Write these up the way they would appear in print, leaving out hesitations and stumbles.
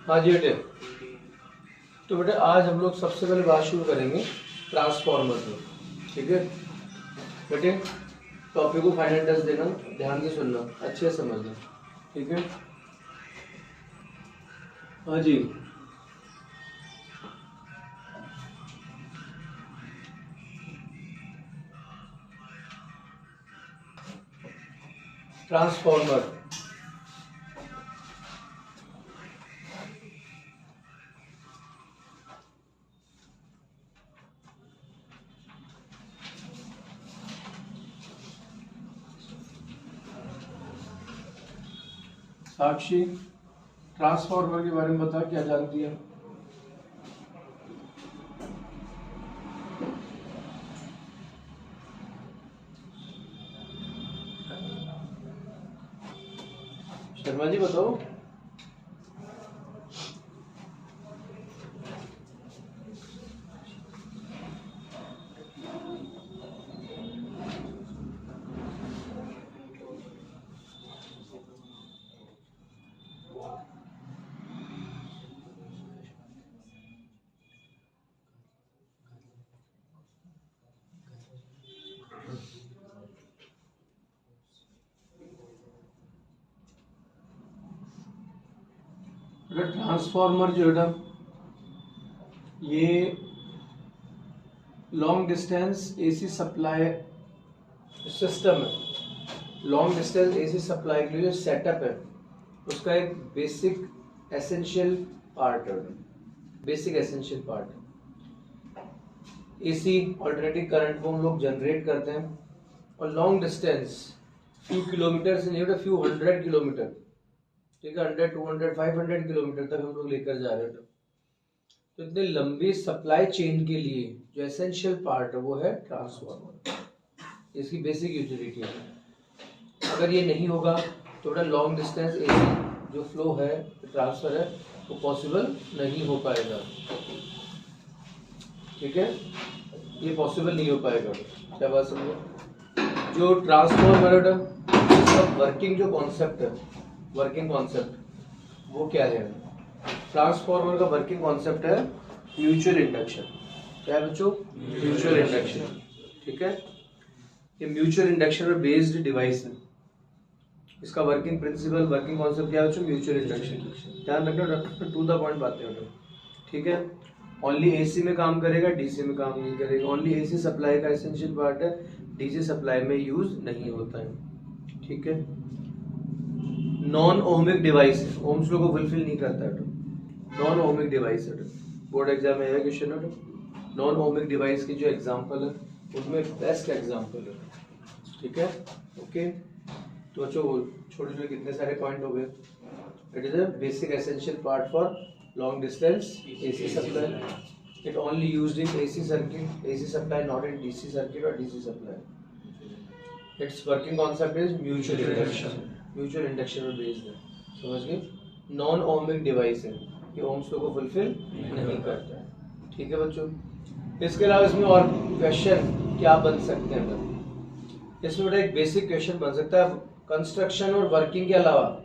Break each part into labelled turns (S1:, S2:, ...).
S1: हाँ जी बेटे। तो बेटे आज हम लोग सबसे पहले बात शुरू करेंगे ट्रांसफार्मर से, ठीक है बेटे। टॉपिक को फाइनल टच देना, ध्यान से सुनना, अच्छे से समझना, ठीक है। हाँ जी, ट्रांसफार्मर साक्षी, ट्रांसफार्मर के बारे में बता, क्या जानती है? शर्मा जी बताओ। ट्रांसफार्मर जो है ना, ये long distance AC supply system है। लॉन्ग डिस्टेंस एसी सप्लाई के लिए जो सेटअप है उसका एक बेसिक एसेंशियल पार्ट है, बेसिक एसेंशियल पार्ट है। एसी ऑल्टरनेटिंग करंट को हम लोग जनरेट करते हैं और लॉन्ग डिस्टेंस फ्यू किलोमीटर से नहीं होता, फ्यू 100 किलोमीटर, ठीक है, 100, 200, 500 किलोमीटर तक हम लोग लेकर जा रहे हैं। तो इतने लंबी सप्लाई चेन के लिए जो एसेंशियल पार्ट है वो है ट्रांसफार्मर, इसकी बेसिक यूटिलिटी है। अगर ये नहीं होगा तो बड़ा लॉन्ग डिस्टेंस एसी जो फ्लो है, ट्रांसफर है, वो पॉसिबल नहीं हो पाएगा, ठीक है, ये पॉसिबल नहीं हो पाएगा। क्या बात समझो? जो ट्रांसफार्मर है इसका वर्किंग जो कॉन्सेप्ट है, वर्किंग कॉन्सेप्ट वो क्या है? ट्रांसफार्मर का वर्किंग कॉन्सेप्ट है म्यूचुअल इंडक्शन। क्या है बच्चों? म्यूचुअल इंडक्शन, ठीक है। ये म्यूचुअल इंडक्शन पर बेस्ड डिवाइस है। इसका वर्किंग प्रिंसिपल, वर्किंग कॉन्सेप्ट क्या है बच्चों? Mutual induction. ध्यान रखना, टू द पॉइंट बातें हैं, ठीक है। ओनली एसी में काम करेगा, डीसी में काम नहीं करेगा। ओनली एसी सप्लाई का एसेंशियल पार्ट है, डीसी सप्लाई में यूज नहीं होता है, ठीक है। नॉन ओमिक डिवाइस है, ओम्स लो को फुलफिल नहीं करता है। नॉन ओमिक डिवाइस है, बोर्ड एग्जाम में है क्वेश्चन है। नॉन ओमिक डिवाइस की जो एग्जांपल है उनमें बेस्ट एग्जांपल है, ठीक है, ओके। तो बच्चों छोटे छोटे कितने सारे पॉइंट हो गए। It is a basic essential part for long distance AC supply. It only used in AC circuit, AC supply, not in DC circuit और DC supply. Its working concept is mutual induction, mutual induction पर based है, समझ गए। Non ohmic device है, ये ohms लो को fulfil नहीं करता है, ठीक है बच्चों। इसके अलावा इसमें और क्वेश्चन क्या बन सकते हैं? इसमें बेटा एक बेसिक क्वेश्चन बन सकता है, कंस्ट्रक्शन और वर्किंग के अलावा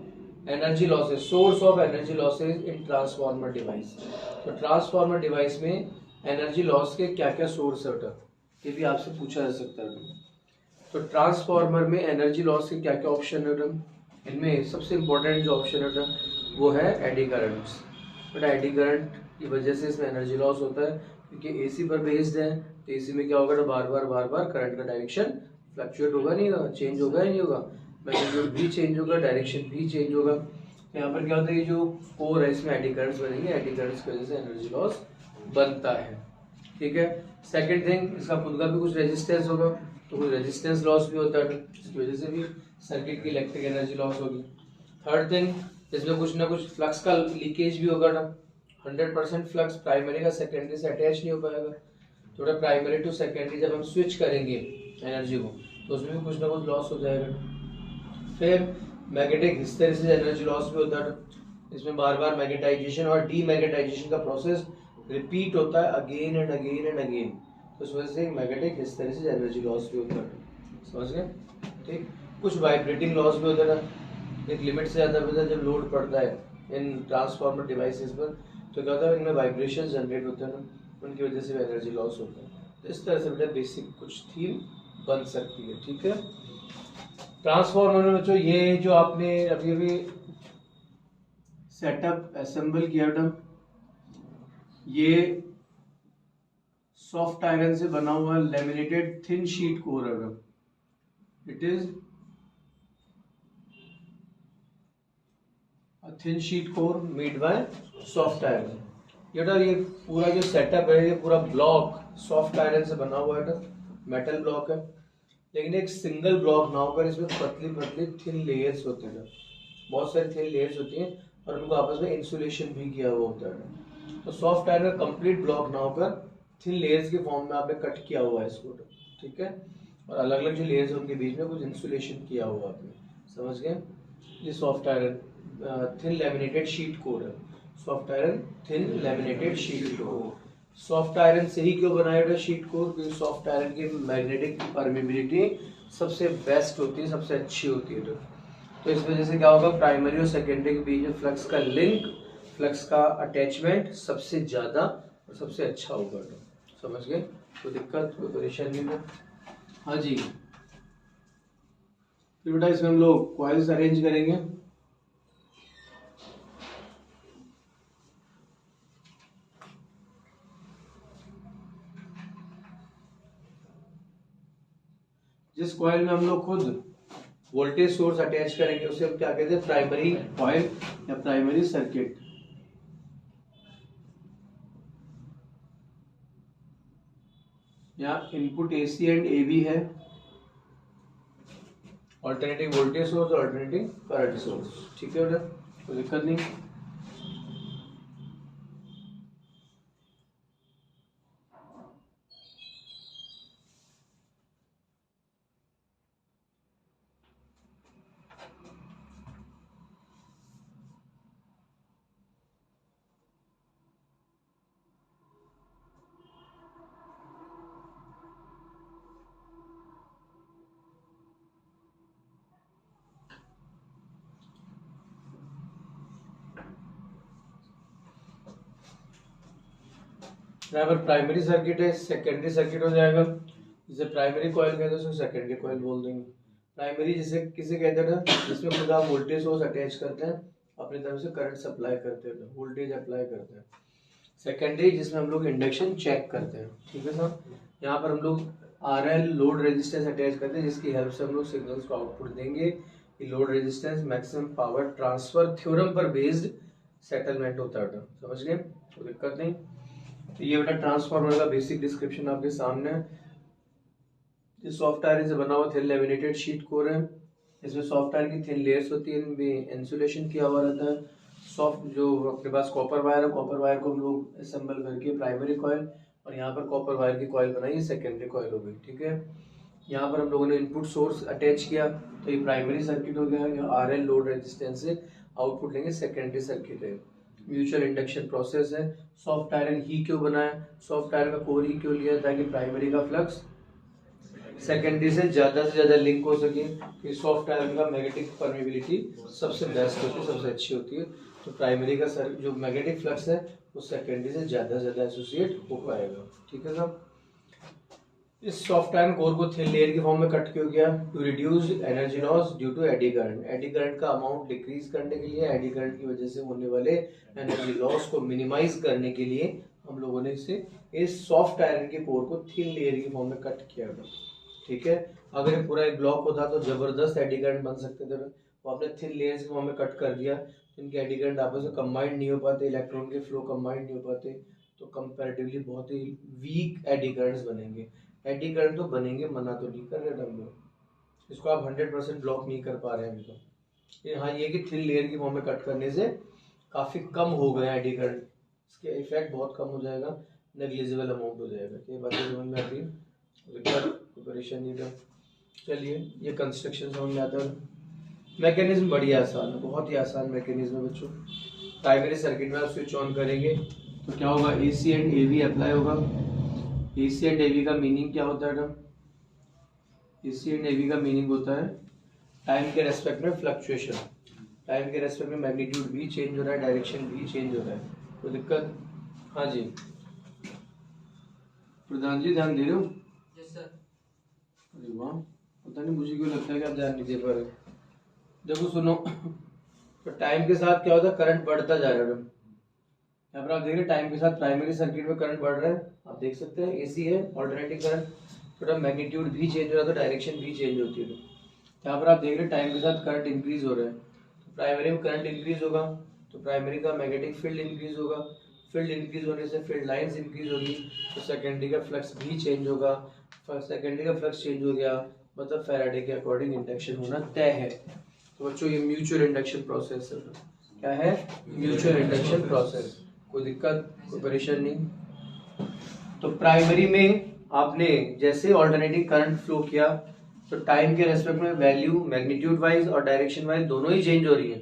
S1: energy losses, source of energy losses in transformer device. तो ट्रांसफार्मर डिवाइस में एनर्जी लॉस के क्या क्या सोर्स है बेटा, ये भी आपसे पूछा जा सकता है। तो ट्रांसफार्मर में एनर्जी लॉस के क्या क्या ऑप्शन है बेटा? इनमें सबसे इंपॉर्टेंट जो ऑप्शन है बेटा वो है एडी करंट्स। बेटा एडी करंट की वजह से इसमें एनर्जी लॉस होता है, क्योंकि एसी पर बेस्ड है। तो एसी में क्या होगा, बार बार करंट का डायरेक्शन फ्लक्चुएट होगा, नहीं होगा, चेंज होगा ही नहीं होगा, मैग्नीट्यूड भी चेंज होगा, डायरेक्शन भी चेंज होगा। यहाँ पर क्या होता है, ये जो कोर है इसमें एडी करंट्स बनेंगे, एडी करंट्स की वजह से एनर्जी लॉस बनता है, ठीक है। सेकंड थिंग, इसका खुद का भी कुछ रेजिस्टेंस होगा, तो कुछ रेजिस्टेंस लॉस भी होता है, इसकी वजह से भी सर्किट की इलेक्ट्रिक एनर्जी लॉस होगी। थर्ड थिंग, इसमें कुछ ना कुछ फ्लक्स का लीकेज भी होगा ना। 100% फ्लक्स प्राइमरी का सेकेंडरी से अटैच नहीं हो पाएगा। थोड़ा प्राइमरी टू सेकेंडरी जब हम स्विच करेंगे एनर्जी को, तो उसमें भी कुछ ना कुछ लॉस हो जाएगा। फिर मैग्नेटिक हिस्टेरिसिस एनर्जी लॉस भी होता है, इसमें बार बार मैग्नेटाइजेशन और डीमैग्नेटाइजेशन का प्रोसेस रिपीट होता है again and again and again, तो इस वजह से मैग्नेटिक हिस्टेरिसिस एनर्जी लॉस भी होता है, समझ गए, ठीक। कुछ वाइब्रेटिंग लॉस भी होता है ना, एक लिमिट से ज़्यादा जब लोड पड़ता है इन ट्रांसफार्मर डिवाइसेस पर, तो क्या होता है इनमें वाइब्रेशन जनरेट होते हैं ना, उनकी वजह से एनर्जी लॉस होता है। तो इस तरह से बेटा बेसिक कुछ थीम बन सकती है, ठीक है। ट्रांसफार्मर में बच्चों ये जो आपने अभी अभी सेटअप असेंबल किया था, ये सॉफ्ट आयरन से बना हुआ लेमिनेटेड थिन शीट कोर है। It is thin sheet core made by soft iron. ये पूरा जो सेटअप है, ये पूरा ब्लॉक सॉफ्ट आयरन से बना हुआ है, मेटल ब्लॉक है, लेकिन एक सिंगल ब्लॉक ना होकर इसमें पतली पतली थिन लेयर्स होते हैं, बहुत सारी थिन लेयर्स होती हैं और उनको आपस में इंसुलेशन भी किया हुआ होता है। तो सॉफ्ट आयरन का कंप्लीट ब्लॉक ना होकर थिन लेयर्स के फॉर्म में आपने कट किया हुआ है इसको, ठीक है। और अलग अलग जो लेयर्स है उनके बीच में कुछ इंसुलेशन किया हुआ आपने, समझ गए। ये soft iron thin laminated sheet core है, soft iron thin laminated sheet core. Soft iron से ही क्यों बनाया गया शीट कोर, क्योंकि सॉफ्ट आयरन की मैग्नेटिक परमेबिलिटी सबसे बेस्ट होती है, सबसे अच्छी होती है। तो इस वजह से क्या होगा, प्राइमरी और सेकेंडरी के बीच में फ्लक्स का लिंक, फ्लक्स का अटैचमेंट सबसे ज्यादा और सबसे अच्छा होगा। समझ गए, कोई दिक्कत कोई परेशानी नहीं। हाँ जी, फिर बेटा इसमें हम लोग कॉइल्स अरेंज करेंगे। जिस कॉइल में हम लोग खुद वोल्टेज सोर्स अटैच करेंगे उसे हम क्या कहते हैं, प्राइमरी कॉइल या प्राइमरी सर्किट। यहाँ इनपुट एसी एंड एबी है, ऑल्टरनेटिंग वोल्टेज सोर्स और ऑल्टरनेटिंग करंट सोर्स, ठीक है बेटा, कोई दिक्कत नहीं। यहाँ पर प्राइमरी सर्किट है, सेकेंडरी सर्किट हो जाएगा। जिसे प्राइमरी कॉइल कहते हैं उसको सेकेंडरी कॉइल बोल देंगे। प्राइमरी जिसे किसे कहते हैं, जिसमें खुद आप वोल्टेज सोर्स अटैच करते हैं, अपनी तरफ से करंट सप्लाई करते हैं, वोल्टेज अप्लाई करते हैं। सेकेंडरी जिसमें हम लोग इंडक्शन चेक करते हैं, ठीक है सर। यहाँ पर हम लोग RL लोड रेजिस्टेंस अटैच करते हैं, जिसकी हेल्प से हम लोग सिग्नल्स को आउटपुट देंगे। ये load resistance maximum power transfer theorem पर बेस्ड सेटलमेंट होता है, समझ गए, कोई दिक्कत नहीं। तो ये बेटा ट्रांसफार्मर का बेसिक डिस्क्रिप्शन आपके सामने है। ये सॉफ्ट आयरन से बना हुआ थिन लैमिनेटेड शीट कोर है। इसमें सॉफ्ट आयरन की थिन लेयर्स होती है, इनमें इंसुलेशन किया हुआ रहता है। सॉफ्ट जो अपने पास कॉपर वायर है, कॉपर वायर को हम लोग असेंबल करके प्राइमरी कॉइल, और यहाँ पर कॉपर वायर की कॉइल बनाई, सेकेंडरी कॉइल हो गई, ठीक है। यहाँ पर हम लोगों ने इनपुट सोर्स अटैच किया, तो ये प्राइमरी सर्किट हो गया। यहाँ RL लोड रेजिस्टेंस से आउटपुट लेंगे, सेकेंडरी सर्किट है। म्यूचुअल इंडक्शन प्रोसेस है। सॉफ्ट आयरन ही क्यों बनाया, सॉफ्ट आयरन का कोर ही क्यों लिया, ताकि प्राइमरी का फ्लक्स सेकेंडरी से ज्यादा लिंक हो सके। कि सॉफ्ट आयरन का मैग्नेटिक परमेबिलिटी सबसे बेस्ट होती है, सबसे अच्छी होती है। तो प्राइमरी का जो मैग्नेटिक फ्लक्स है वो सेकेंडरी से ज्यादा एसोसिएट हो पाएगा, ठीक है साहब। इस सॉफ्ट आयरन कोर को थिन लेयर के फॉर्म में कट क्यों किया, to reduce energy loss due to eddy current. Eddy current का अमाउंट डिक्रीज करने के लिए, एडी करंट की वजह से होने वाले एनर्जी लॉस को मिनिमाइज करने के लिए हम लोगों ने इसे इस सॉफ्ट आयरन के कोर को थिन लेयर के फॉर्म में कट किया था, ठीक है। अगर ये पूरा एक ब्लॉक होता तो जबरदस्त एडी करंट बन सकते थे, वो आपने थिन लेयर्स के फॉर्म में कट कर दिया, इनके एडी करंट आपस में कंबाइंड नहीं हो पाते, इलेक्ट्रॉन के फ्लो कंबाइंड नहीं हो पाते, तो कंपैरेटिवली बहुत ही वीक एडी करंट्स बनेंगे। एडी करंट तो बनेंगे, मना तो नहीं कर रहे हम लोग, इसको आप 100% ब्लॉक नहीं कर पा रहे हैं अभी तो। ये हाँ, ये कि थिन लेयर की फॉर्म में कट करने से काफ़ी कम हो गया एडी करंट, इसके इफेक्ट बहुत कम हो जाएगा, नेग्लिजिबल अमाउंट हो जाएगा। ये बातें समझ में आती है, कोई परेशानी नहीं। चलिए, ये कंस्ट्रक्शन समझ में आता है। मैकेनिज्म बढ़िया आसान है, बहुत ही आसान मैकेनिज्म है बच्चों। प्राइमरी सर्किट में आप स्विच ऑन करेंगे तो क्या होगा, AC एंड AV अप्लाई होगा। AC एंड AV का मीनिंग क्या होता है, AC एंड AV का मीनिंग होता है टाइम के रेस्पेक्ट में फ्लक्चुएशन। टाइम के रेस्पेक्ट में मैग्नीट्यूड भी चेंज हो रहा है, डायरेक्शन भी चेंज हो रहा है, कोई दिक्कत? हाँ जी प्रधान जी ध्यान दे रहे हो?
S2: Yes sir.
S1: अरे वाह, पता नहीं मुझे क्यों लगता है कि आप ध्यान नहीं दे पा रहे। देखो सुनो, तो टाइम के साथ क्या होता है, करंट बढ़ता जा रहा है। यहाँ पर आप देख रहे हैं टाइम के साथ प्राइमरी सर्किट में करंट बढ़ रहा है, आप देख सकते हैं एसी है ऑल्टरनेटिंग करंट, थोड़ा मैग्नीट्यूड भी चेंज हो रहा है तो डायरेक्शन भी चेंज होती है। यहाँ पर आप देख रहे हैं टाइम के साथ करंट इंक्रीज हो रहा है, तो प्राइमरी में करंट इंक्रीज होगा तो प्राइमरी का मैग्नेटिक फील्ड इंक्रीज होगा, फील्ड इंक्रीज होने से फील्ड लाइंस इंक्रीज होगी तो सेकेंडरी का फ्लक्स भी चेंज होगा, सेकेंडरी का फ्लक्स चेंज हो गया मतलब फैराडे के अकॉर्डिंग इंडक्शन होना तय है। तो बच्चों ये म्यूचुअल इंडक्शन प्रोसेस है। क्या है? Mutual induction process. कोई दिक्कत, कोई परेशानी नहीं। तो प्राइमरी में आपने जैसे ऑल्टरनेटिंग करंट फ्लो किया तो टाइम के रेस्पेक्ट में वैल्यू मैग्नीट्यूड वाइज और डायरेक्शन वाइज दोनों ही चेंज हो रही है,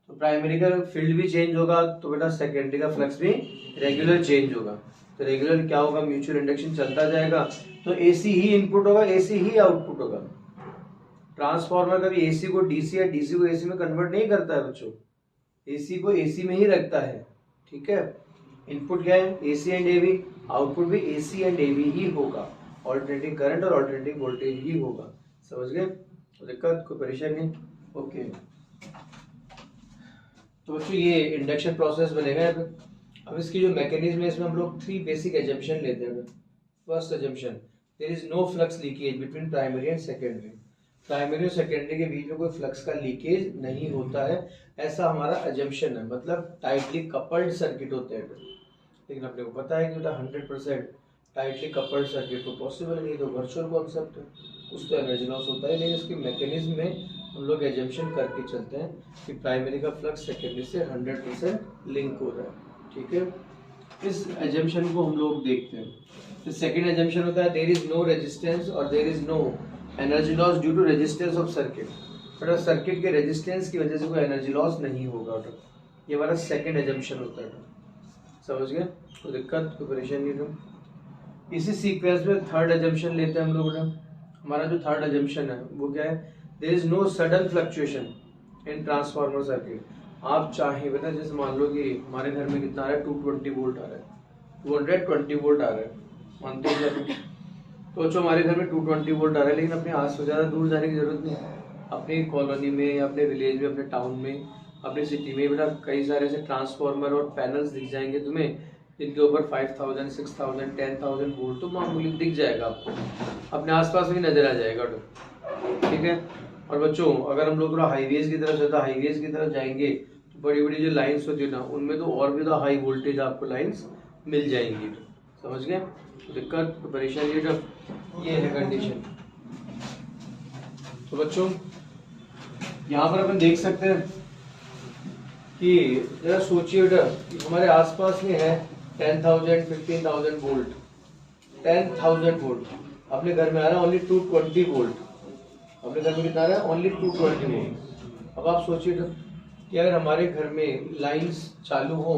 S1: तो प्राइमरी का फील्ड भी चेंज होगा तो बेटा सेकेंडरी का फ्लक्स भी रेगुलर चेंज होगा। तो रेगुलर क्या होगा, म्यूचुअल इंडक्शन चलता जाएगा तो एसी ही इनपुट होगा, एसी ही आउटपुट होगा। ट्रांसफार्मर कभी एसी को डीसी या डीसी को एसी में कन्वर्ट नहीं करता है बच्चों, एसी को एसी में ही रखता है। ठीक है, इनपुट क्या है, एसी एंड एवी, आउटपुट भी एसी एंड एवी ही होगा, ऑल्टरनेटिंग करंट और ऑल्टरनेटिंग वोल्टेज ही होगा। समझ गए? तो दिक्कत, कोई परेशानी नहीं? ओके, तो बच्चों ये इंडक्शन प्रोसेस बनेगा। अब इसकी जो मैकेनिज्म है इसमें हम लोग 3 बेसिक एजम्पशन लेते हैं। First assumption, there is no flux leakage between primary and secondary. Primary और सेकेंडरी के बीच में कोई फ्लक्स का लीकेज नहीं होता है, ऐसा हमारा एजम्पशन है, मतलब टाइटली कपल्ड सर्किट होते हैं। लेकिन अपने को पता है कि 100% टाइटली कपल्ड सर्किट तो पॉसिबल नहीं, तो वर्चुअल कॉन्सेप्ट है, कुछ तो एनर्जी लॉस होता है। लेकिन इसकी मैकेनिज्म में हम लोग एजम्पशन करके चलते हैं कि प्राइमरी का फ्लक्स सेकेंडरी से 100% लिंक हो रहा है। ठीक है, इस एजम्पशन को हम लोग देखते हैं। तो सेकेंड एजम्पशन होता है देयर इज नो रेजिस्टेंस और there is no energy loss due to resistance of circuit. मतलब सर्किट के रेजिस्टेंस की वजह से कोई एनर्जी लॉस नहीं होगा। ये हमारा सेकेंड एजम्पशन होता है। समझ गए? कोई दिक्कत, कोई परेशानी नहीं। इसी सीक्वेंस में थर्ड एजम्पशन लेते हैं हम लोग। हमारा जो थर्ड एजम्पशन है वो क्या है, there is no sudden fluctuation in transformer circuit. आप चाहे बेटा, जैसे मान लो कि हमारे घर में कितना आ रहा है, 220 वोल्ट आ रहा है, 220 वोल्ट आ रहा है, मानते हैं? तो जो हमारे घर में 220 वोल्ट आ रहा है, लेकिन अपने आस से ज़्यादा दूर जाने की जरूरत नहीं है। अपनी कॉलोनी में, अपने विलेज में, अपने टाउन में, अपने सिटी में बेटा कई सारे ऐसे ट्रांसफार्मर और पैनल्स दिख जाएंगे तुम्हें, जिनके ऊपर 5000, 6000, 10,000 वोल्ट तो मामूली दिख जाएगा आपको, अपने आसपास भी नजर आ जाएगा। ठीक है, और बच्चों अगर हम लोग थोड़ा हाईवेज की तरफ ज़्यादा हाईवेज की तरफ जाएंगे तो बड़ी बड़ी जो लाइन्स होती है ना, उनमें तो और भी तो हाई वोल्टेज आपको लाइन्स मिल जाएंगी। समझ गए? दिक्कत, परेशानी ना, ये है कंडीशन। तो बच्चों यहाँ पर अपन देख सकते हैं कि जरा सोचिए बेटा, हमारे आसपास में है 10,000, 15,000 वोल्ट, 10,000 वोल्ट, अपने घर में आ रहा है ओनली 220 वोल्ट। अपने घर में कितना आ रहा है? Only 220 volt. अब आप सोचिए कि अगर हमारे घर में लाइंस चालू हो,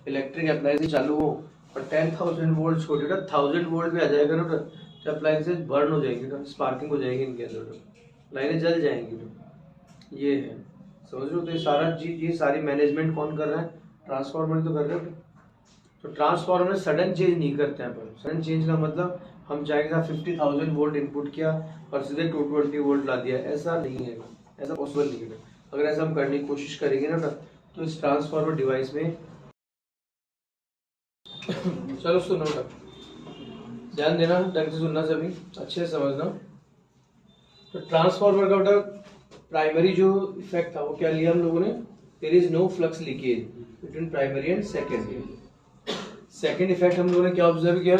S1: इलेक्ट्रिक अप्लायंसेस चालू हो और 10,000 वोल्ट छोड़े 1000 वोल्ट में आ जाएगा ना, तो अप्लायंसेस बर्न हो जाएंगे, तो स्पार्किंग हो जाएगी इनके अंदर, लाइनें जल जाएंगी। तो ये है, समझ लो। तो ये सारा चीज, ये सारी मैनेजमेंट कौन कर रहा है? ट्रांसफार्मर तो कर रहे हैं। तो ट्रांसफार्मर में सडन चेंज नहीं करते हैं अपन। सडन चेंज का मतलब हम चाहेंगे 50,000 वोल्ट इनपुट किया और सीधे 220 वोल्ट ला दिया, ऐसा नहीं है, ऐसा पॉसिबल नहीं है। अगर ऐसा हम करने की कोशिश करेंगे ना तो इस ट्रांसफार्मर डिवाइस में चलो सुनो ना, ध्यान देना, ढंग से सुनना, सभी अच्छे से समझना। तो ट्रांसफार्मर का बेटा प्राइमरी जो इफेक्ट था वो क्या लिया हम लोगों ने, there is no flux leakage between primary and secondary. Second effect हम लोगों ने क्या ऑब्जर्व किया,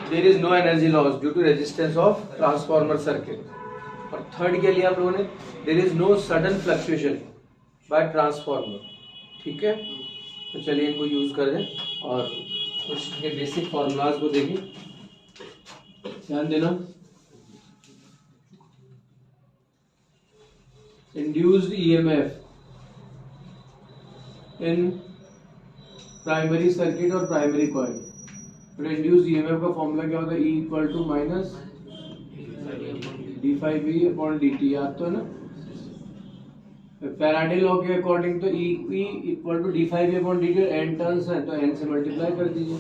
S1: there is no energy loss due to resistance of transformer circuit. और थर्ड के लिए हम लोगों ने there is no sudden fluctuation by transformer. ठीक है, तो चलिए इनको यूज करें और कुछ के बेसिक फॉर्मूलाज को देखें, ध्यान देना। Induced EMF in primary circuit और प्राइमरी कॉइल। तो इंड्यूस्ड ईएमएफ का फॉर्मूला क्या होता है, E equal to minus d∅v upon dt, याद तो है ना?
S2: फैराडे लॉ के अकॉर्डिंग तो E equal to d5/dt, n turns है तो n से मल्टीप्लाई कर दीजिए,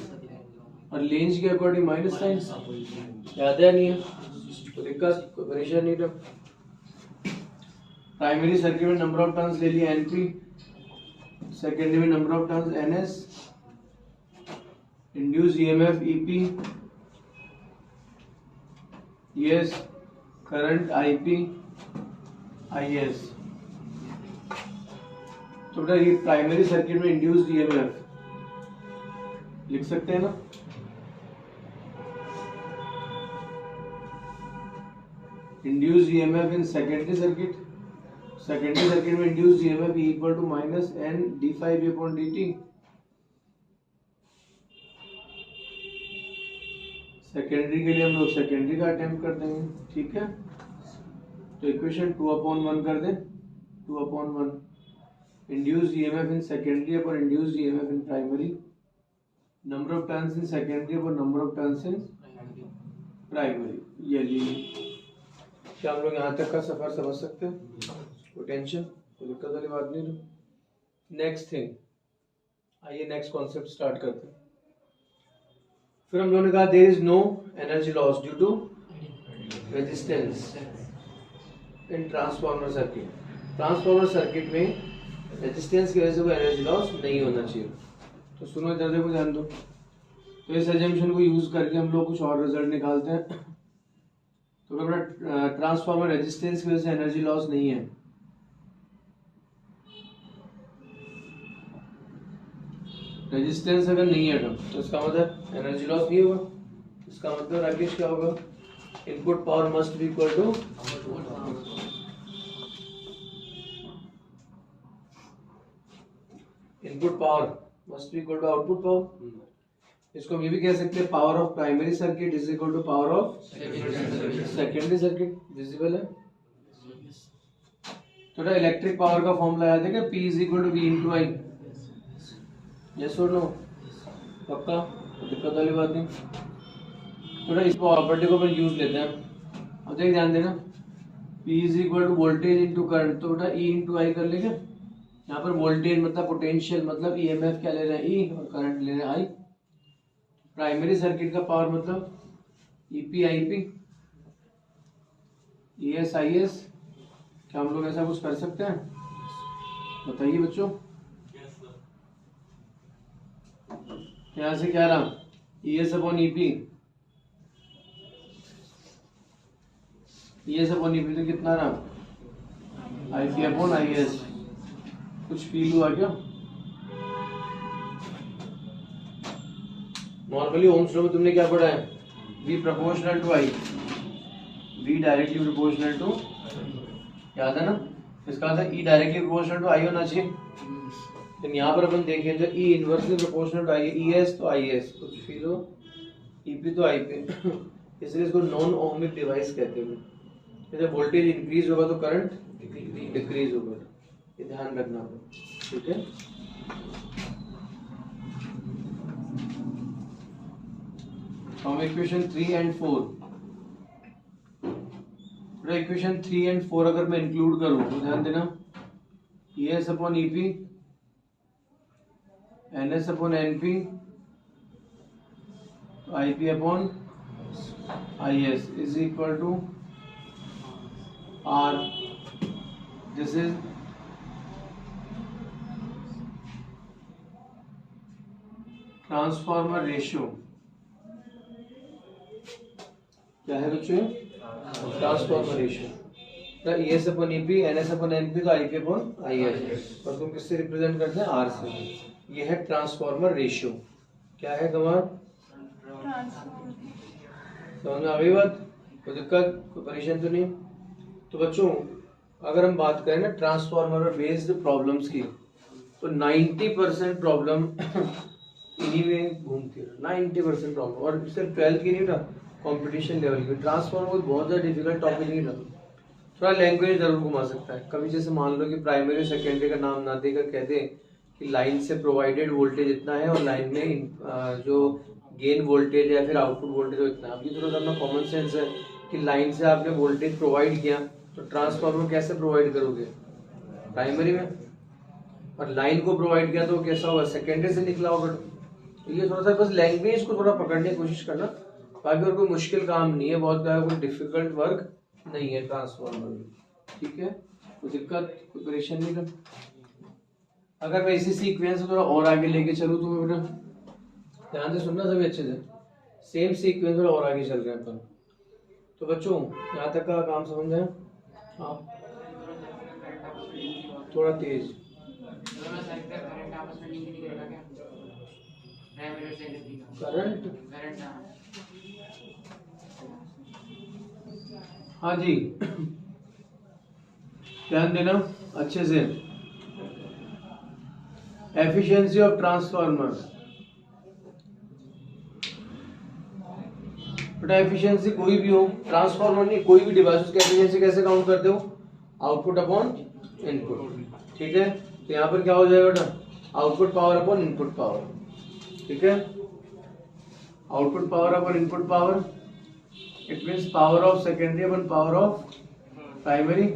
S2: और लेंज के अकॉर्डिंग माइनस साइन, याद है नहीं है तो दिक्कत कोई परेशानी नहीं। प्राइमरी सर्किट में नंबर ऑफ टर्न्स ले लिए np, सेकेंडरी में number of turns ns, induce EMF ep, yes, current ip, is। तो बेटा ये प्राइमरी सर्किट में इंड्यूस्ड ईएमएफ लिख सकते हैं ना, induced EMF in secondary circuit, secondary circuit में induced EMF equal to minus n d5/dt। Secondary के लिए हम लोग सेकेंडरी का अटेम्प्ट कर देंगे, ठीक है। तो इक्वेशन 2/1 कर दें, 2/1 induced EMF in secondary upon induced EMF in primary, number of turns in secondary upon number of turns in primary. ये लीजिए, क्या हम लोग यहाँ तक का सफर समझ सकते हैं? कोई टेंशन, कोई दिक्कत वाली बात नहीं। नेक्स्ट थिंग, आइए नेक्स्ट कॉन्सेप्ट स्टार्ट करते हैं। फिर हम लोगों ने कहा there is no energy loss due to resistance in transformer circuit. Transformer circuit में रेजिस्टेंस की वजह से कोई एनर्जी लॉस नहीं होना चाहिए। तो सुनो इधर देखो, ध्यान दो। तो इस एजम्पशन को यूज करके हम लोग कुछ और रिजल्ट निकालते हैं। तो अगर ट्रांसफार्मर रेजिस्टेंस की वजह से एनर्जी लॉस नहीं है, रेजिस्टेंस अगर नहीं है तो इसका मतलब एनर्जी लॉस नहीं होगा। इसका मतलब राकेश क्या होगा? Input power must be equal to input power must be equal to output power. इसको हम ये भी कह सकते हैं power of primary circuit is equal to power of secondary circuit. Visible है? तो इलेक्ट्रिक पावर का फॉर्मूला याद है क्या? P is equal to V into I. Yes और नो? पक्का? दिक्कत वाली बात नहीं। थोड़ा इस प्रॉपर्टी को अपन यूज लेते हैं। अब देखिए, ध्यान देना, P is equal to voltage into current, तो बेटा E इंटू आई कर लेंगे। यहाँ पर वोल्टेज मतलब पोटेंशियल, मतलब EMF क्या ले रहे हैं? E, और करंट ले रहे हैं I। प्राइमरी सर्किट का पावर मतलब EP IP, ES IS। क्या हम लोग ऐसा कुछ कर सकते हैं? बताइए बच्चों। यहाँ से क्या रहा? ES upon EP, ES upon EP तो कितना रहा? IP upon IS। कुछ फील हुआ क्या? नॉर्मली ओम्स लॉ में तुमने क्या पढ़ा है? V proportional to I, V directly proportional to, याद है ना? इसका मतलब E directly proportional to I होना चाहिए। लेकिन यहाँ पर अपन देखें तो E inversely proportional to I, ES तो IS। कुछ फील हो? EP तो IP। इसलिए इसको नॉन ओहमिक डिवाइस कहते हैं। जैसे वोल्टेज इंक्रीज होगा तो करंट डिक्रीज होगा, ये ध्यान रखना, ठीक है। From equation 3 and 4, equation 3 and 4 अगर मैं इंक्लूड करूं तो ध्यान देना, ES upon EP, NS upon NP, IP upon IS is equal to R। This is transformer ratio. क्या है बच्चों? Transformer ratio. ES upon EP, NS upon NP, तो IP अपॉन IS। और तुम किससे रिप्रेजेंट करते हैं? R से। ये है ट्रांसफार्मर रेशियो। क्या है कमाल? समझ में आ गई बात? कोई दिक्कत, कोई परेशानी तो नहीं? तो बच्चों अगर हम बात करें ना ट्रांसफार्मर बेस्ड प्रॉब्लम्स की, तो 90% प्रॉब्लम इन्हीं में घूमती है। 90% प्रॉब्लम, और सिर्फ 12th की नहीं था, कंपटीशन लेवल की। ट्रांसफार्मर बहुत ज़्यादा डिफिकल्ट टॉपिक नहीं था, थोड़ा लैंग्वेज जरूर घुमा सकता है कभी। जैसे मान लो कि प्राइमरी सेकेंडरी का नाम ना देकर कह दे कि लाइन से प्रोवाइडेड वोल्टेज इतना है और लाइन में जो गेन वोल्टेज या फिर आउटपुट वोल्टेज हो इतना। अब ये थोड़ा सा अपना कॉमन सेंस है कि लाइन से आपने वोल्टेज प्रोवाइड किया तो ट्रांसफार्मर कैसे प्रोवाइड करोगे? प्राइमरी में, और लाइन को प्रोवाइड किया तो कैसा होगा, सेकेंडरी से निकला होगा। तो ये थोड़ा सा बस लैंग्वेज को थोड़ा पकड़ने की कोशिश करना, बाकी और कोई मुश्किल काम नहीं है, बहुत कोई डिफिकल्ट वर्क नहीं है ट्रांसफॉर्मर में, ठीक है। कोई दिक्कत, कोई परेशानी नहीं। अगर मैं इसी सीक्वेंस से थोड़ा और आगे लेके चलूँ तो बेटा ध्यान से सुनना सभी अच्छे से, सेम सीक्वेंस में और आगे चल रहे हैं अपन। तो बच्चों यहाँ तक का काम समझ में आया? हाँ थोड़ा तेज। करंट, हाँ जी ध्यान देना अच्छे से। एफिशिएंसी ऑफ ट्रांसफार्मर, बेटा एफिशिएंसी कोई भी हो, ट्रांसफार्मर नहीं कोई भी डिवाइस, उसकी एफिशिएंसी कैसे काउंट करते हो, आउटपुट अपॉन इनपुट, ठीक है। तो यहाँ पर क्या हो जाएगा बेटा, output power upon input power, ठीक है। Output power upon input power, it means power of secondary upon power of primary,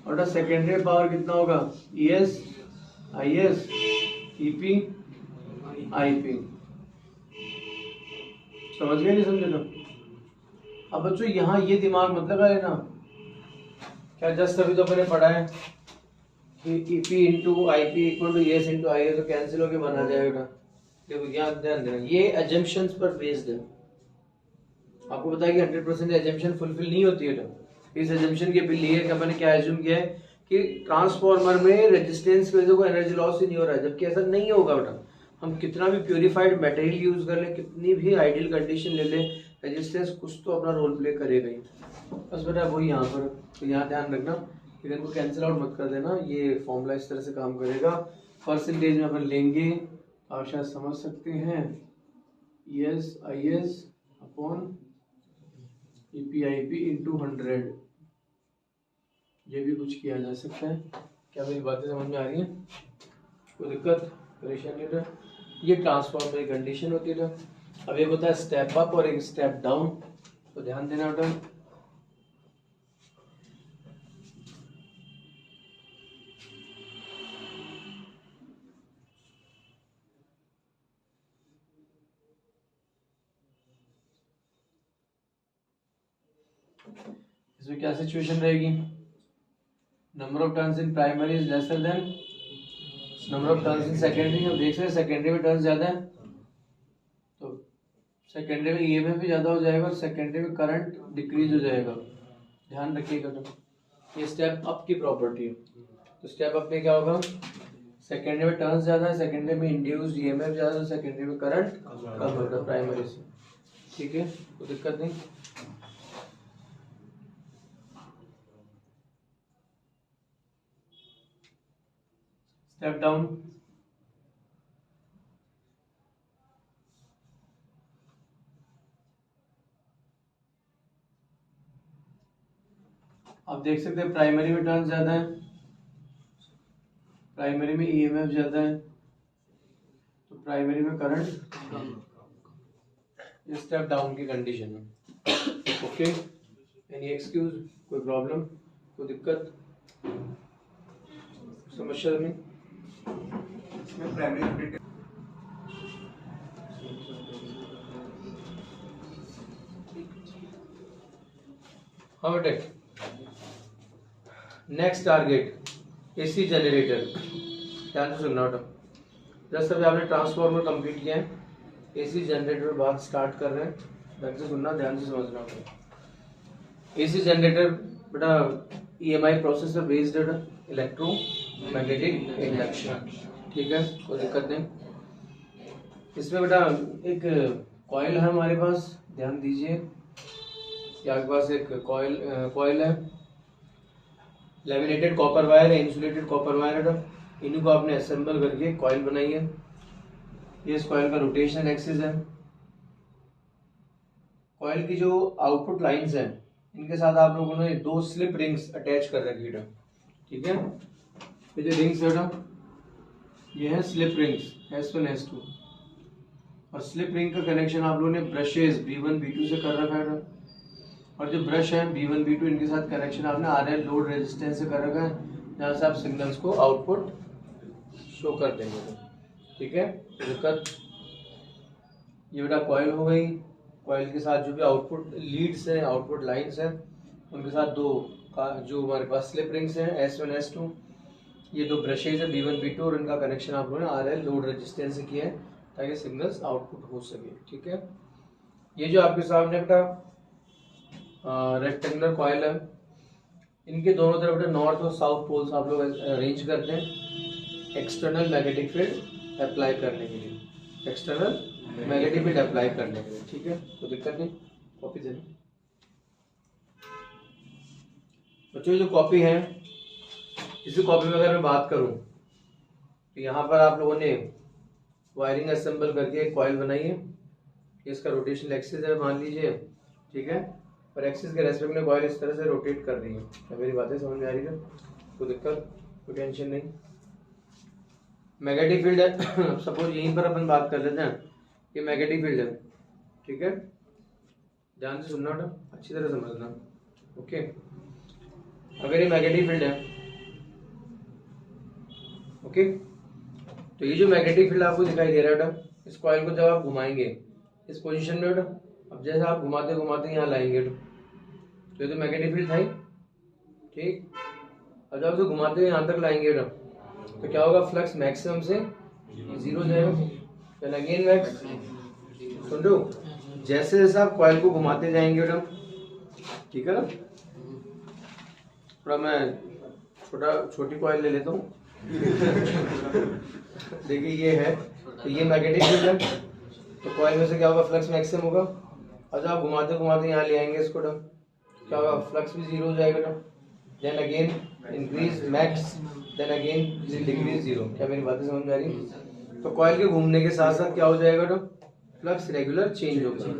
S2: और सेकेंडरी पावर कितना होगा, ईएस आईएस ईपी आईपी, समझ गए नहीं समझे? तो अब बच्चों यहाँ ये दिमाग मत लगा लेना, क्या जस्ट अभी तो अपने पढ़ा है कि EP into IP equal to ES into IS, तो कैंसिल होके बना जाएगा। देखो यहाँ ध्यान देना, ये एजम्पशंस पर बेस्ड है। आपको पता है कि 100% एजम्पशन फुलफिल नहीं होती है। तो इस एजम्पशन के लिए अपन ने क्या एज्यूम किया है कि ट्रांसफार्मर में रेजिस्टेंस की वजह से कोई एनर्जी लॉस ही नहीं हो रहा है, जबकि ऐसा नहीं होगा बेटा। हम कितना भी प्योरीफाइड मटेरियल यूज कर ले, कितनी भी आइडियल कंडीशन ले ले, रेजिस्टेंस कुछ तो अपना रोल प्ले करेगा ही। बस बेटा वही यहाँ पर, तो यहाँ ध्यान रखना, फिर इनको कैंसिल आउट मत कर देना, ये फॉर्मूला इस तरह से काम करेगा। परसेंटेज में अपन लेंगे, आप शायद समझ सकते हैं, ES IS upon EPIP into 100, ये भी कुछ किया जा सकता है। क्या मेरी बातें समझ में आ रही हैं? कोई दिक्कत परेशानी है? ये ट्रांसफॉर्मर की कंडीशन होती है। अब एक होता है स्टेप अप और एक स्टेप डाउन, तो ध्यान देना बेटा। इसमें क्या सिचुएशन रहेगी, number of turns in primary is lesser than number of turns in secondary. अब देख रहे हैं सेकेंडरी में टर्न्स ज्यादा है, तो सेकेंडरी में ईएमएफ भी ज्यादा हो जाएगा और सेकेंडरी में करंट डिक्रीज हो जाएगा। ध्यान रखिएगा, तो ये स्टेप अप की प्रॉपर्टी है। तो स्टेप अप में क्या होगा, सेकेंडरी में टर्न्स ज्यादा है, सेकेंडरी में इंड्यूस्ड ईएमएफ ज्यादा है, सेकेंडरी में करंट कम होगा प्राइमरी से, ठीक है, कोई दिक्कत नहीं। स्टेप डाउन, आप देख सकते हैं प्राइमरी में टर्न्स ज्यादा है, प्राइमरी में ईएमएफ ज्यादा है, तो प्राइमरी में करंट कम। ये स्टेप डाउन की कंडीशन है। ओके, एनी एक्सक्यूज, कोई प्रॉब्लम, कोई दिक्कत, समस्या नहीं? प्राइमरी हाँ बेटे, नेक्स्ट टारगेट एसी जनरेटर। ध्यान से सुनना बेटा, जस्ट अभी आपने ट्रांसफार्मर कंप्लीट किया है, एसी जनरेटर बात स्टार्ट कर रहे हैं, ध्यान से सुनना, ध्यान से समझना बेटा। एसी जनरेटर बेटा EMI प्रोसेसर बेस्ड है, इलेक्ट्रोमैग्नेटिक इंडक्शन, ठीक है, कोई दिक्कत नहीं। इसमें बेटा एक कॉइल है हमारे पास, ध्यान दीजिए, आपके पास एक कॉइल है, लैमिनेटेड कॉपर वायर है, इंसुलेटेड कॉपर वायर है, इन्हीं को आपने असेंबल करके कॉइल बनाई है। ये इस कॉइल का रोटेशन एक्सिस है। कॉइल की जो आउटपुट लाइंस हैं, इनके साथ आप लोगों ने 2 स्लिप रिंग्स अटैच कर रखी है, ठीक है। ये जो रिंग्स है बेटा, ये है स्लिप रिंग्स S1 S2, और स्लिप रिंग का कनेक्शन आप लोगों ने ब्रशेज B1 B2 से कर रखा है, और जो ब्रश है B1 B2 इनके साथ कनेक्शन आपने RL लोड रेजिस्टेंस से कर रखा है। यहाँ से आप सिग्नल्स को आउटपुट शो कर देंगे। ठीक है, दिक्कत ये बेटा कॉइल हो गई। कॉइल के साथ जो भी आउटपुट लीड्स हैं, आउटपुट लाइन्स हैं, उनके साथ दो का जो हमारे पास स्लिप रिंग्स हैं S1 S2, ये दो ब्रशेज है B1 B2 और इनका कनेक्शन आप लोगों ने RL लोड रेजिस्टेंस से किया है ताकि सिग्नल्स आउटपुट हो सके। ठीक है, ये जो आपके सामने बेटा रेक्टेंगुलर कॉइल है, इनके दोनों तरफ बेटा नॉर्थ और साउथ पोल्स आप लोग अरेंज करते हैं एक्सटर्नल मैग्नेटिक फील्ड अप्लाई करने के लिए, एक्सटर्नल मैग्नेटिक फील्ड अप्लाई करने के लिए। ठीक है, तो दिक्कत नहीं, कॉपी दे बच्चों। जो कॉपी है, इसी कॉपी में अगर मैं बात करूं तो यहाँ पर आप लोगों ने वायरिंग असेंबल करके एक कॉइल बनाई है, इसका रोटेशन एक्सिस है मान लीजिए। ठीक है, और एक्सिस के रेस्पेक्ट में कॉइल इस तरह से रोटेट कर रही है। क्या मेरी बातें समझ में आ रही है? कोई दिक्कत, कोई टेंशन नहीं। मैग्नेटिक फील्ड है, अब सपोज यहीं पर अपन बात कर लेते हैं, ये मैग्नेटिक फील्ड है। ठीक है, ध्यान से सुनना बेटा, अच्छी तरह समझना। ओके, अगर ये मैग्नेटिक फील्ड है, ओके, तो ये जो मैग्नेटिक फील्ड आपको दिखाई दे रहा है बेटा, इस कॉइल को जब आप घुमाएंगे इस पोजीशन में बेटा, अब जैसे आप घुमाते घुमाते यहाँ लाएंगे तो ये तो मैग्नेटिक फील्ड था ही। ठीक, अब जब उसे घुमाते हुए यहाँ तक लाएंगे बेटा, तो क्या होगा, फ्लक्स मैक्सिमम से जीरो जाएगा, देन अगेन मैक्स। सुन रहे हो, जैसे जैसे आप कॉइल को घुमाते जाएंगे बेटा, ठीक है ना, थोड़ा मैं छोटी कॉइल ले लेता हूँ। देखिए ये है, तो ये मैग्नेटिक फील्ड है, तो कॉइल में से क्या होगा, फ्लक्स मैक्सिमम होगा। और जब आप घुमाते घुमाते यहाँ ले आएंगे इसको, क्या होगा, फ्लक्स भी जीरो हो जाएगा। Then again increase max, then again decrease zero. क्या मेरी बातें समझ में आ रही? तो कॉइल के घूमने के साथ साथ क्या हो जाएगा, तो फ्लक्स रेगुलर चेंज होगा।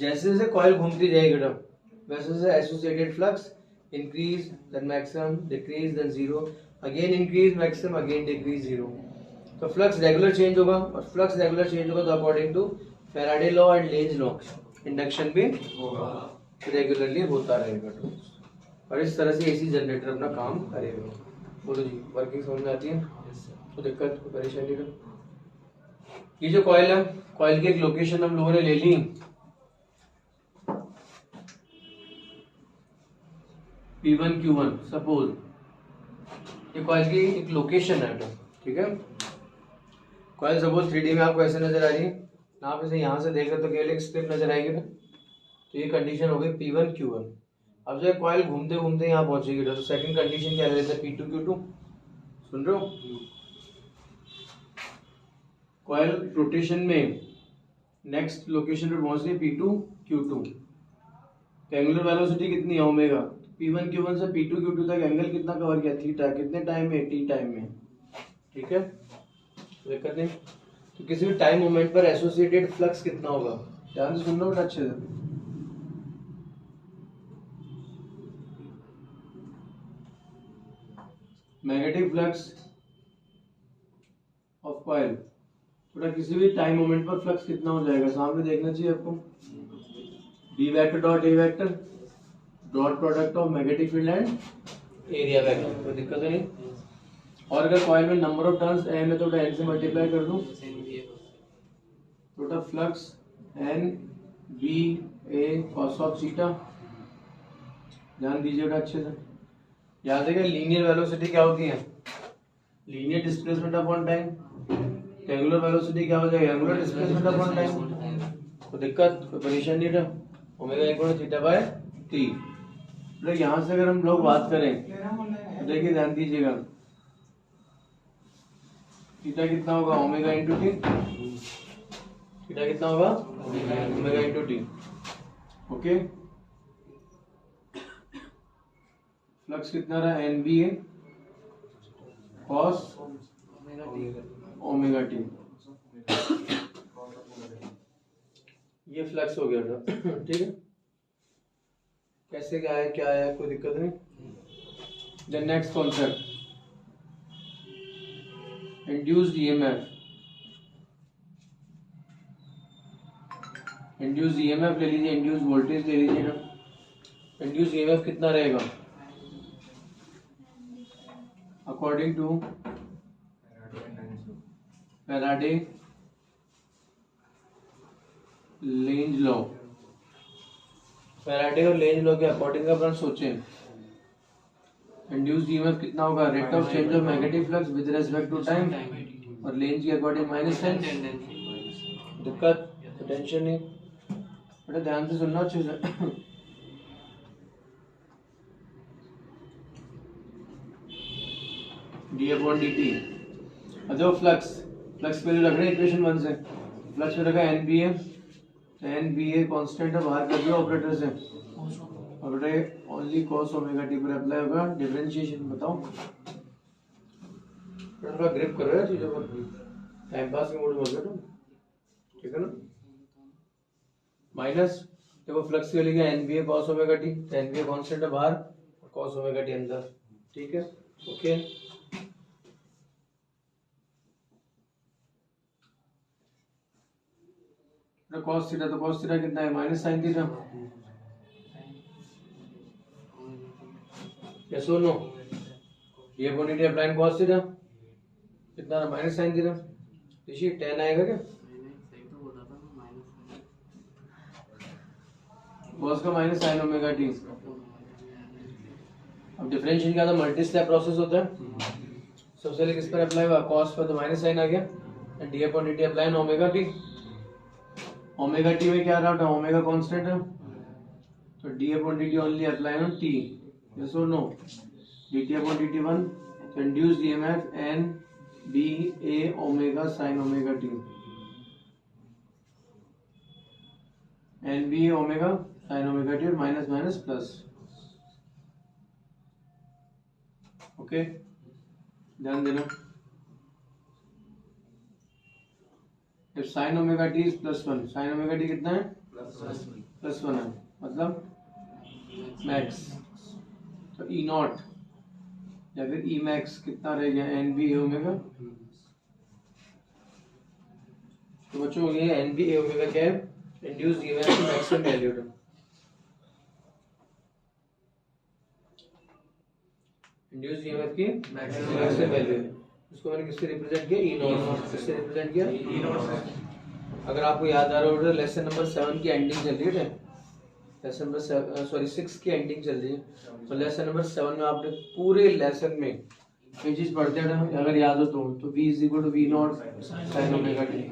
S2: जैसे जैसे कॉइल घूमती जाएगी वैसे वैसे associated flux increase, then maximum, decrease, then zero, again increase maximum, again decrease zero. तो फ्लक्स रेगुलर चेंज होगा, और फ्लक्स रेगुलर चेंज होगा तो according to Faraday law and Lenz law induction भी रेगुलरली होता रहेगा। और इस तरह से एसी जनरेटर अपना काम करेगा। बोलो जी, वर्किंग समझ में आती है? तो दिक्कत, कोई परेशानी नहीं। ये जो कॉइल है, कॉइल की एक लोकेशन हम लोगों ने ले ली, P1 Q1। सपोज ये कॉइल की एक लोकेशन है, ठीक है। कॉइल सपोज 3D में आपको ऐसे नजर आ रही है, आप इसे यहाँ से देख रहे तो केवल एक स्ट्रिप नजर आएगी ना, तो ये कंडीशन हो गई P1 Q1। अब जब कॉइल घूमते घूमते यहाँ पहुंचेगी तो सेकंड कंडीशन क्या ले लेते हैं, P2 Q2। सुन रहे हो, कॉइल रोटेशन में नेक्स्ट लोकेशन पे पहुंच गई P2 Q2। एंगुलर वेलोसिटी कितनी है, ओमेगा। P1 Q1 से P2 Q2 तक एंगल कितना कवर किया, थीटा। कितने टाइम में, T टाइम में। ठीक है, दिक्कत नहीं। तो किसी भी टाइम मोमेंट पर एसोसिएटेड फ्लक्स कितना होगा, ध्यान से सुनना बेटा अच्छे से। मैग्नेटिक फ्लक्स ऑफ कॉइल, थोड़ा किसी भी टाइम मोमेंट पर फ्लक्स कितना हो जाएगा, सामने देखना चाहिए आपको। B vector dot A vector dot product of magnetic field and area vector. कोई दिक्कत नहीं। और अगर कॉइल में नंबर ऑफ टर्न्स n है तो n से मल्टीप्लाई कर दूं, total flux n B A cos of theta. ध्यान दीजिएगा अच्छे से, याद है कि लीनियर वेलोसिटी क्या होती है, linear displacement upon time. Angular velocity क्या हो जाएगा, एंगुलर डिस्प्लेसमेंट अपॉन टाइम। तो दिक्कत, कोई परेशानी नहीं। Omega equal theta by T. तो यहाँ से अगर हम लोग बात करें तो देखिए, ध्यान दीजिएगा, थीटा कितना होगा, ओमेगा इंटू टी। थीटा कितना होगा, omega into T. Okay, flux कितना रहा, N B A cos omega T. ये फ्लक्स हो गया था, ठीक है। कैसे क्या है, कोई दिक्कत नहीं। The next concept, induced EMF. Induced EMF ले लीजिए, इंड्यूस्ड वोल्टेज ले लीजिए ना। इंड्यूस्ड ईएमएफ कितना रहेगा, according to Faraday Lenz law, Faraday और लेंज लॉ के अकॉर्डिंग अपन सोचें इंड्यूस्ड ईएमएफ कितना होगा, rate of change of magnetic flux with respect to time, और लेंज के अकॉर्डिंग माइनस टेन। दिक्कत टेंशन नहीं, बेटा ध्यान से सुनना अच्छे से। डी अपॉन डी टी, जो फ्लक्स वैल्यू रख रहे हैं इक्वेशन 1 से, फ्लक्स में रखा है NBA, N B A constant है, बाहर कर दिया ऑपरेटर से, operator only cos omega T पर अप्लाई होगा, डिफरेंशिएशन बताओ, थोड़ा ग्रिप करो यार चीजों पर, टाइम पास के मूड में हो तुम, ठीक है ना। माइनस देखो फ्लक्स की value N B A cos omega T, N B A constant है बाहर और कॉस ओमेगा टी अंदर, ठीक है ओके। कॉस थीटा, तो कॉस थीटा कितना है माइनस साइन थीटा, यस और नो, ये क्वांटिटी अप्लाइड कॉस थीटा कितना है माइनस साइन थीटा, इसी 10 आएगा क्या, कॉस का माइनस साइन ओमेगा टी। अब डिफरेंशिएशन क्या था, मल्टी स्टेप प्रोसेस होता है, सबसे पहले किस पर अप्लाई हुआ, कॉस पर, तो माइनस साइन आ गया, and d upon d apply on omega t, omega t में क्या रहा, ओमेगा कांस्टेंट है, तो d upon D t only apply on t, yes और no, d t upon D t 1, तो induced EMF N B A omega sine omega T, N B A omega sine omega t और minus minus plus, okay ध्यान देना। if sin omega t is +1, sin omega T कितना है +1 है, मतलब max, तो ई not या फिर ई मैक्स कितना रह गया, एन बी ए ओमेगा, तो बच्चों ये एन बी ए ओमेगा क्या है, इंड्यूस्ड ईएमएफ की मैक्सिमम वैल्यू है, इंड्यूस्ड ईएमएफ की मैक्सिमम वैल्यू है, इसको मैंने किससे रिप्रेजेंट किया, ई नॉट, किससे रिप्रेजेंट किया, ई नॉट। अगर आपको याद आ रहा हो लेसन नंबर 7 की एंडिंग चल रही है, लेसन नंबर 6 की एंडिंग चल रही है, तो लेसन नंबर 7 में आपने पूरे लेसन में ये चीज पढ़ते हैं, अगर याद हो तो V is equal to V naught sine omega T,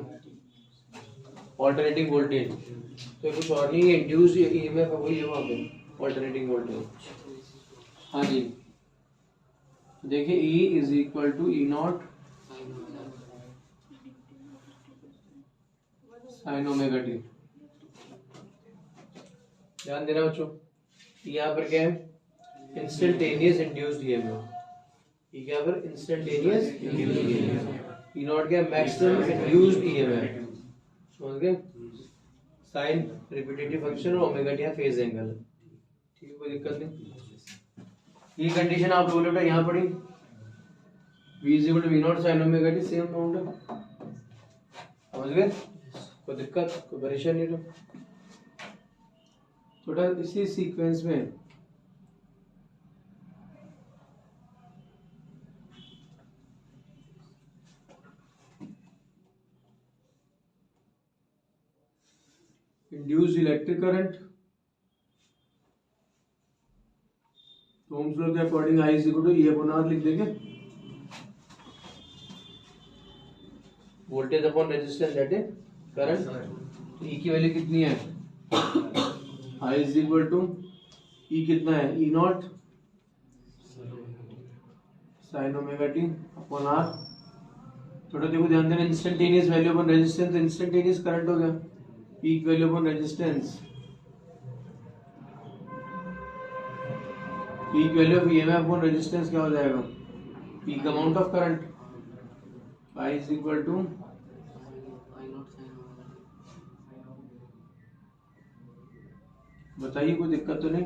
S2: alternating voltage, तो कुछ और नहीं है, इंड्यूस्ड ईएमएफ है वही है वहां पे, ऑल्टरनेटिंग वोल्टेज। हाँ जी देखिए E is equal to E naught sine omega T, ध्यान देना बच्चों, यहाँ पर क्या है इंस्टेंटेनियस इंड्यूस्ड ईएमएफ, ये क्या पर instantaneous induced EMF, E not क्या मैक्सिमम इंड्यूस्ड ईएमएफ, समझ गए, साइन रिपीटेटिव फंक्शन और ओमेगा टी फेज एंगल, ठीक है कोई दिक्कत नहीं। ये कंडीशन आप लोगों ने यहाँ पढ़ी, V is equal to V naught sine omega T, same amount है, समझ गए, कोई दिक्कत कोई परेशानी नहीं, थोड़ा इसी सीक्वेंस में induced electric current, Ohm's law के according I is equal to E upon R लिख देंगे, voltage upon resistance that is current, E की वैल्यू कितनी है, I is equal to E कितना है, E naught sine omega t upon R, थोड़ा देखो ध्यान देना, instantaneous value upon resistance, instantaneous current हो गया, E की वैल्यू अपॉन रेजिस्टेंस, E की value of EMF upon resistance क्या हो जाएगा, E का amount of current, I is equal to बताइए कोई दिक्कत तो नहीं,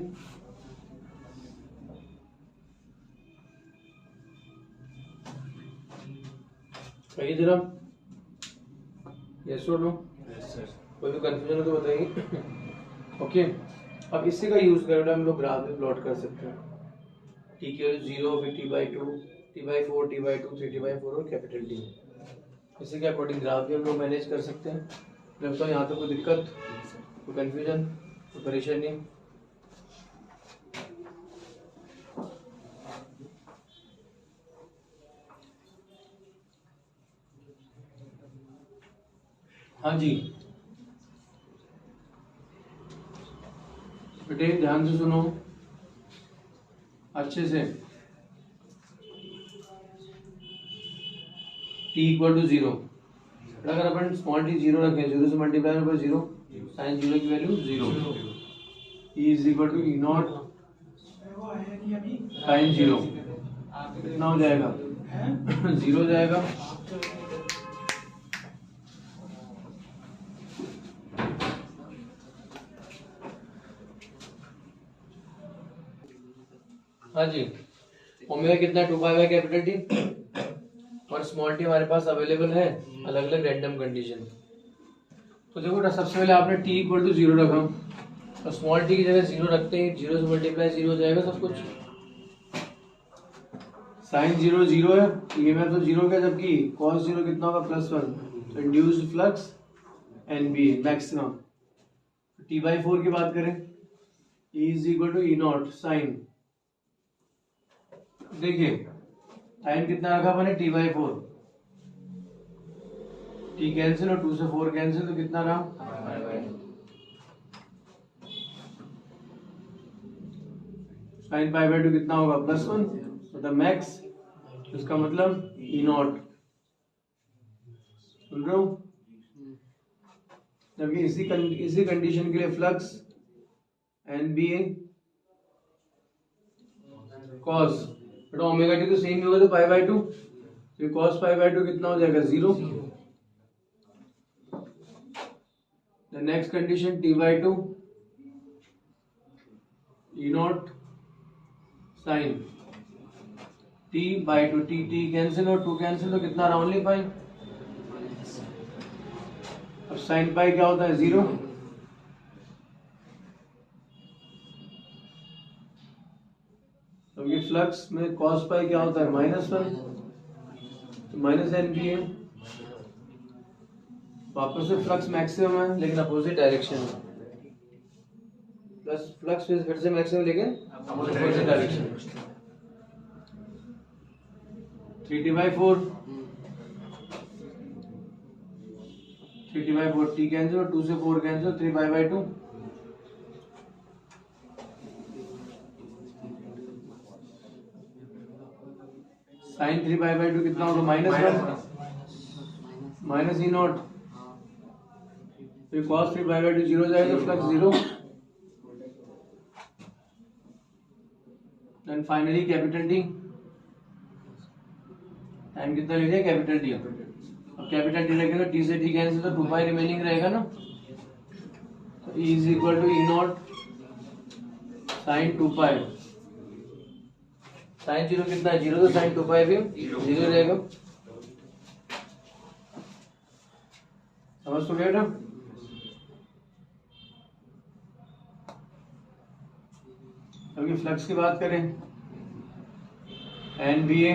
S2: कहिए जरा, यस और नो, कोई भी कंफ्यूजन हो तो बताइए। ओके अब इसी का यूज करके हम लोग ग्राफ भी प्लॉट कर सकते हैं, टी की वैल्यू 0 फिर t/2 T/4, T/2, 3T/4 और कैपिटल T। इसी के अकॉर्डिंग ग्राफ भी हम लोग मैनेज कर सकते हैं। लगता है यहाँ तक कोई दिक्कत, कोई कन्फ्यूजन, कोई परेशानी? हाँ जी बेटे ध्यान से सुनो अच्छे से। T=0, अगर अपन स्मॉल टी 0 रखें, 0 से मल्टीप्लाई पर 0, साइन 0 की वैल्यू 0, E=E0 साइन 0 कितना हो जाएगा 0 हो जाएगा। हाँ जी, ओमेगा कितना 2 कैपिटल टी और स्मॉल टी हमारे पास अवेलेबल है अलग अलग रैंडम कंडीशन। तो देखो ना, सबसे पहले आपने T=0 रखा और स्मॉल टी की जगह 0 रखते ही 0 से मल्टीप्लाई 0 हो जाएगा सब कुछ। साइन 0 0 है, ईएमएफ तो 0 का, जबकि कॉस 0 कितना होगा +1। तो induced flux NB maximum. T/4 की बात करें, E=E0 साइन, देखिए टाइम कितना रखा मैंने T/4, T कैंसिल और 2 से 4 कैंसिल, तो कितना रहा साइन π/2 कितना होगा +1, मतलब मैक्स, इसका मतलब E0, सुन रहे हो? जबकि इसी कंडीशन के लिए flux NBA cos, but omega T तो सेम ही होगा, तो π/2, तो कॉस π/2 कितना हो जाएगा 0। The next condition T/2 E0 sine T/2, T cancel और 2 कैंसिल, तो कितना रहा ओनली पाई। अब साइन पाई क्या होता है 0, तो ये फ्लक्स में कॉस पाई क्या होता है -1, तो -NBA। वापस से फ्लक्स मैक्सिमम है लेकिन अपोजिट डायरेक्शन में, प्लस फ्लक्स फिर से मैक्सिमम लेकिन opposite direction. 3T/4, 3T/4 T cancel और 2 से 4 कैंसिल, 3π/2। साइन 3π/2 कितना होगा -1 -E0, फिर cos 3π/2 0 हो जाएगा, flux 0। Then finally capital T, time कितना ले लिया कैपिटल टी। अब कैपिटल टी रखेंगे, टी से टी कैंसिल, तो 2π रिमेनिंग रहेगा ना, तो E=E0 साइन 2π, साइन 0 कितना है 0, तो साइन 2π भी 0 रहेगा। समझ तो गए ना? अभी फ्लक्स की बात करें, NBA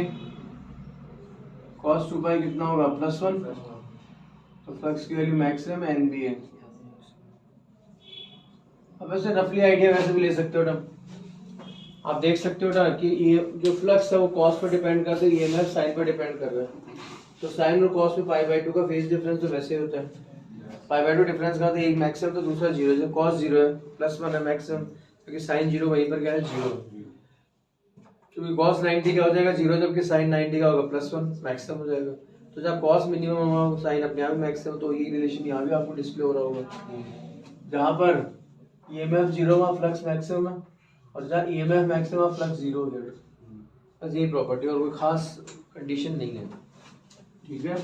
S2: cos 2π कितना होगा +1, तो फ्लक्स की वैल्यू मैक्सिमम NBA। अब वैसे रफली आइडिया वैसे भी ले सकते हो ना, आप देख सकते हो ना कि ये जो फ्लक्स है वो कॉस पर डिपेंड करता है, ईएमएफ साइन पर डिपेंड कर रहा है। तो साइन और कॉस में π/2 का फेज डिफरेंस तो वैसे ही होता है, π/2 डिफरेंस का, तो एक मैक्सिमम तो दूसरा 0 है, कॉस 0 है, +1 है मैक्सिमम, क्योंकि साइन 0 वहीं पर क्या है 0, क्योंकि कॉस 90 क्या हो जाएगा 0, जबकि साइन 90 का होगा +1 मैक्सिमम हो जाएगा। तो जब कॉस मिनिमम होगा साइन अपने आप मैक्सिमम, तो ये रिलेशन यहाँ भी आपको डिस्प्ले हो रहा होगा, जहाँ पर ईएमएफ 0 हुआ फ्लक्स मैक्सिमम है, और जहाँ ईएमएफ मैक्सिमम फ्लक्स 0 हो जाएगा। बस यही प्रॉपर्टी, और कोई खास कंडीशन नहीं है, ठीक है।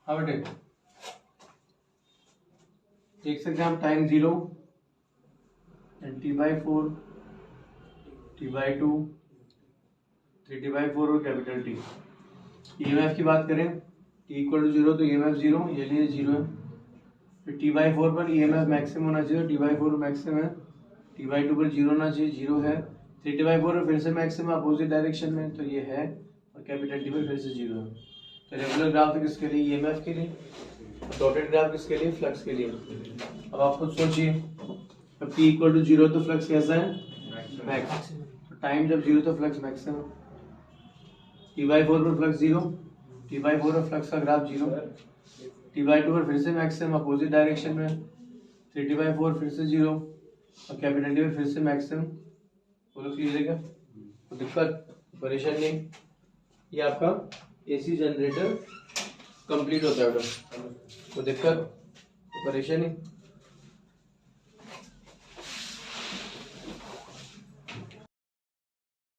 S2: हाँ बेटे, देख सकते हैं हम टाइम 0 T/4 T/2 3T/4 और कैपिटल T। EMF की बात करें T = 0 तो EMF 0, ये लिए 0 है। फिर T/4 पर EMF मैक्सिमम होना चाहिए, T/4 मैक्सिमम है। T/2 पर 0 होना चाहिए, 0 है। 3T/4 पर फिर से मैक्सिमम अपोजिट डायरेक्शन में, तो ये है। और कैपिटल T पर फिर से 0 है। तो रेगुलर ग्राफ तो किसके लिए? EMF के लिए। डॉटेड ग्राफ किसके लिए? फ्लक्स के लिए। अब आप खुद सोचिए, अब T = 0 तो फ्लक्स कैसा है? मैक्स। तो टाइम जब 0 तो फ्लक्स मैक्सिमम। T/4 पर फ्लक्स 0, T/4 पर फ्लक्स का ग्राफ 0, T/2 पर फिर से मैक्सिमम अपोजिट डायरेक्शन में, 3T/4 फिर से 0 और कैपिटल T पर फिर से मैक्सिमम। बोलो क्लियर है क्या? तो दिक्कत परेशानी नहीं। ये आपका AC जनरेटर कंप्लीट होता है। तो दिक्कत परेशानी